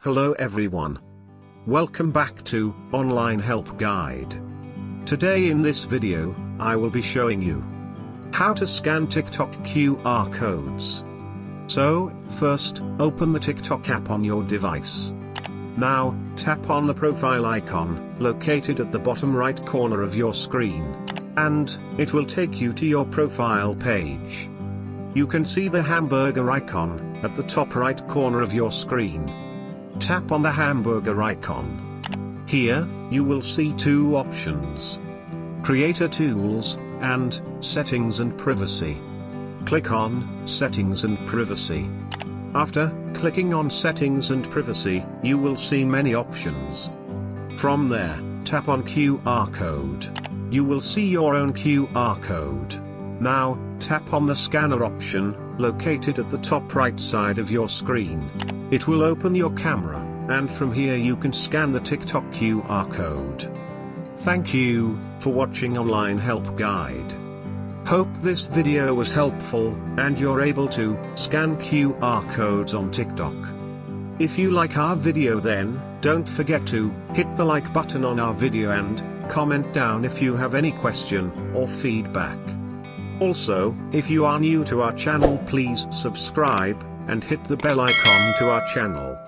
Hello everyone. Welcome back to Online Help Guide. Today in this video, I will be showing you how to scan TikTok QR codes. So, first, open the TikTok app on your device. Now, tap on the profile icon, located at the bottom right corner of your screen. And, it will take you to your profile page. You can see the hamburger icon, at the top right corner of your screen. Tap on the hamburger icon. Here, you will see two options: Creator Tools, and Settings and Privacy. Click on Settings and Privacy. After clicking on Settings and Privacy, you will see many options. From there, tap on QR code. You will see your own QR code. Now, tap on the scanner option, located at the top right side of your screen. It will open your camera, and from here you can scan the TikTok QR code. Thank you for watching Online Help Guide. Hope this video was helpful, and you're able to scan QR codes on TikTok. If you like our video, then don't forget to hit the like button on our video and comment down if you have any question or feedback. Also, if you are new to our channel, please subscribe and hit the bell icon to our channel.